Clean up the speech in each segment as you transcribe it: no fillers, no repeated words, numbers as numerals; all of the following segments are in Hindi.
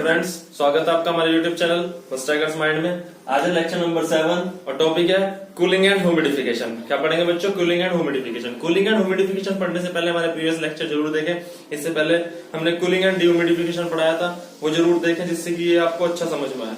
फ्रेंड्स, स्वागत है आपका हमारे यूट्यूब चैनल मस्टाचर्स माइंड में। आज है लेक्चर नंबर 7 और टॉपिक है कूलिंग एंड ह्यूमिडिफिकेशन। क्या पढ़ेंगे बच्चों? Cooling and humidification. Cooling and humidification पढ़ने से पहले हमारे प्रीवियस लेक्चर जरूर देखें। इससे पहले हमने कूलिंग एंड डिह्यूमिडिफिकेशन पढ़ाया था, वो जरूर देखें जिससे कि ये आपको अच्छा समझ में आए।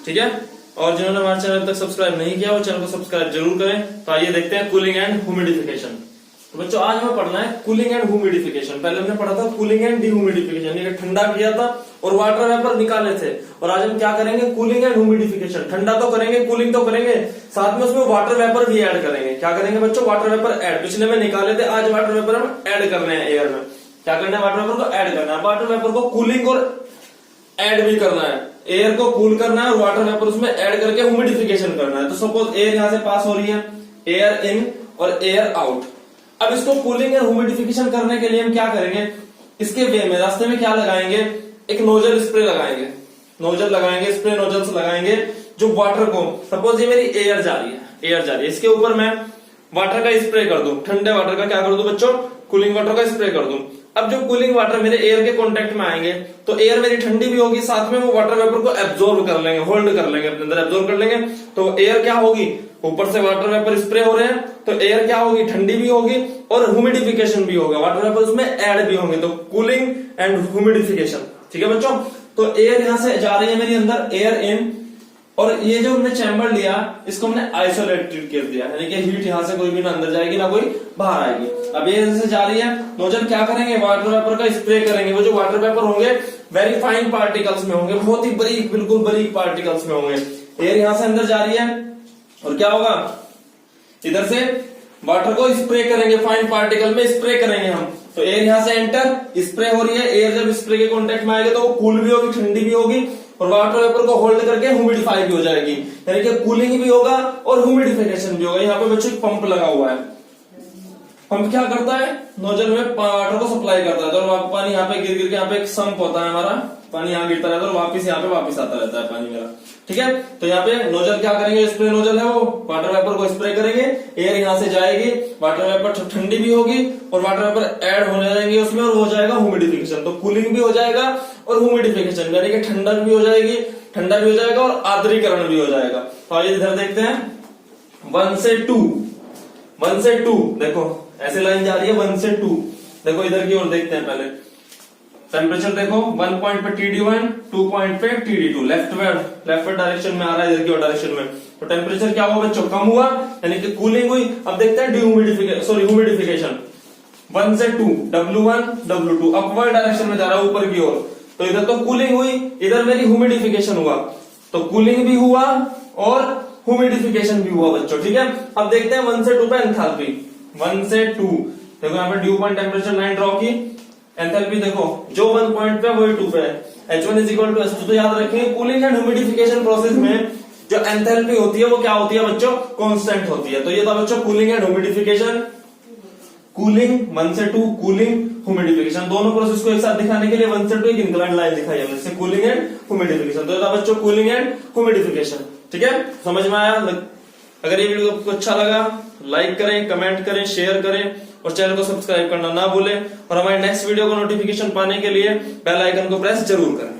ठीक है, और जिन्होंने हमारे चैनल तक सब्सक्राइब नहीं किया वो चैनल को सब्सक्राइब जरूर करें। तो आइए देखते हैं कूलिंग एंड ह्यूमिडिफिकेशन। तो बच्चों आज हमें पढ़ना है कूलिंग एंड ह्यूमिडिफिकेशन। पहले हमने पढ़ा था कूलिंग एंड डिह्यूमिडिफिकेशन, ये ठंडा किया था और वाटर वेपर निकाले थे। और आज हम क्या करेंगे? Cooling and humidification. ठंडा तो करेंगे, कूलिंग तो करेंगे, साथ में उसमें वाटर वेपर भी ऐड करेंगे। क्या करेंगे बच्चों? Water vapour add. पिछले में निकाले थे, आज वाटर वेपर हम ऐड करने हैं एयर में। क्या करना है? वाटर वेपर को ऐड करना है। वाटर वेपर को कूलिंग और ऐड भी करना है, एयर को कूल करना है और वाटर वेपर उसमें ऐड करके ह्यूमिडिफिकेशन करना है। तो सपोज एयर यहां से पास हो रही है, एयर इन और एयर आउट। अब इसको कूलिंग और ह्यूमिडिफिकेशन करने के लिए हम क्या करेंगे? इसके वे में रास्ते में क्या लगाएंगे? एक नोजल स्प्रे लगाएंगे। नोजल लगाएंगे, स्प्रे नोजल्स लगाएंगे जो वाटर को, सपोज ये मेरी एयर जा रही है, इसके ऊपर मैं वाटर का स्प्रे कर दूं, ठंडे वाटर का क्या कर दूं बच्चों? कूलिंग वाटर का स्प्रे कर दूं। अब जो कूलिंग वाटर मेरे एयर के कांटेक्ट में आएंगे तो एयर मेरी ठंडी भी होगी, साथ में वो वाटर वेपर को एब्जॉर्ब कर लेंगे, होल्ड कर लेंगे, अपने अंदर एब्जॉर्ब कर लेंगे। तो एयर क्या होगी? ऊपर से वाटर वेपर स्प्रे हो रहे हैं तो एयर क्या होगी? ठंडी भी होगी और ह्यूमिडिफिकेशन भी होगा, वाटर वेपर उसमें ऐड भी होंगे। तो कूलिंग एंड ह्यूमिडिफिकेशन। ठीक है बच्चों, तो एयर यहां से जा रही है मेरी अंदर, एयर इन, और ये जो हमने चैम्बर लिया इसको हमने आइसोलेटेड कर दिया, यानी कि हीट यहां से कोई भी ना अंदर जाएगी ना कोई बाहर आएगी। अब ये से जा रही है, नोजल क्या करेंगे? वाटर वेपर का स्प्रे करेंगे। वो जो वाटर वेपर होंगे वेरी फाइन पार्टिकल्स में होंगे, बहुत ही बारीक, बिल्कुल बारीक पार्टिकल्स में होंगे। एयर यहां से अंदर जा रही है और क्या होगा? इधर से वाटर को स्प्रे करेंगे, फाइन पार्टिकल में स्प्रे करेंगे हम। तो एयर यहां से एंटर, स्प्रे हो रही है। एयर जब स्प्रे के कांटेक्ट में आएगी तो वो कूल भी होगी, ठंडी भी होगी और वाटर वेपर को होल्ड करके ह्यूमिडिफाई भी हो जाएगी, यानी कि कूलिंग भी होगा और ह्यूमिडिफिकेशन भी होगा। यहाँ पे बच्चों पंप लगा हुआ है। पंप क्या करता है? नोजल में वाटर को सप्लाई करता है, तो पानी यहाँ पे गिर गिर के यहाँ पे एक सम्प होता है हमारा, पानी यहाँ गिरता रहता है और वापिस यहाँ पे वापिस आता रहता है पानी मेरा। ठीक है, तो यहाँ पे नोजल क्या करेंगे? स्प्रे नोजल है, वो वाटर वेपर को स्प्रे करेंगे। एयर यहाँ से जाएगी, वाटर वेपर ठंडी भी होगी और वाटर वेपर ऐड होने जाएंगे उसमें और हो जाएगा ह्यूमिडिफिकेशन। तो कूलिंग भी हो जाएगा और ह्यूमिडिफिकेशन, यानी कि ठंडक भी हो जाएगी, ठंडा भी हो जाएगा और आर्द्रीकरण भी हो जाएगा। तो आइए इधर देखते हैं 1 से 2। 1 से 2 देखो ऐसे लाइन जा रही है 1 से 2। देखो इधर की ओर देखते हैं पहले। टेम्परेचर देखो 1 पॉइंट पे TD1, 2 पॉइंट पे TD2, लेफ्ट डायरेक्शन में आ रहा है, इधर की ओर डायरेक्शन में। तो टेम्परेचर क्या हुआ बच्चों? कम हुआ, यानी कि कूलिंग हुई। अब देखते हैं ह्यूमिडिफिकेशन। 1 से 2, W1, W2 अपवर्ड डायरेक्शन में जा रहा है, ऊपर की ओर। तो इधर तो कूलिंग हुई, इधर मेरी ह्यूमिडिफिकेशन हुआ। तो कूलिंग भी हुआ और ह्यूमिडिफिकेशन भी हुआ बच्चों। ठीक है, अब देखते हैं 1 से 2 पे एंथैल्पी। 1 से 2 देखो यहाँ पे due point temperature line draw की। एंथैल्पी देखो जो 1 पॉइंट पे वही 2 पे है। H1 is equal to H2। तो याद रखेंगे कूलिंग एंड ह्यूमिडिफिकेशन प्रोसेस में जो एंथैल्पी होती है वो क्या होती है बच्चों? कांस्टेंट होती है। तो ये था बच्चों कूलिंग एंड ह्यूमिडिफिकेशन। कूलिंग 1 से 2, कूलिंग ह्यूमिडिफिकेशन, दोनों प्रोसेस को एक साथ दिखाने के लिए 1 से 2 एक इंक्लाइंड लाइन दिखाई है जिससे कूलिंग एंड ह्यूमिडिफिकेशन। तो ये था बच्चों कूलिंग एंड ह्यूमिडिफिकेशन। ठीक है, समझ में आया? अगर ये वीडियो आपको अच्छा लगा लाइक करें, कमेंट करें, शेयर करें और चैनल को सब्सक्राइब करना ना भूलें। और हमारे नेक्स्ट वीडियो को नोटिफिकेशन पाने के लिए बेल आइकन को प्रेस जरूर करें।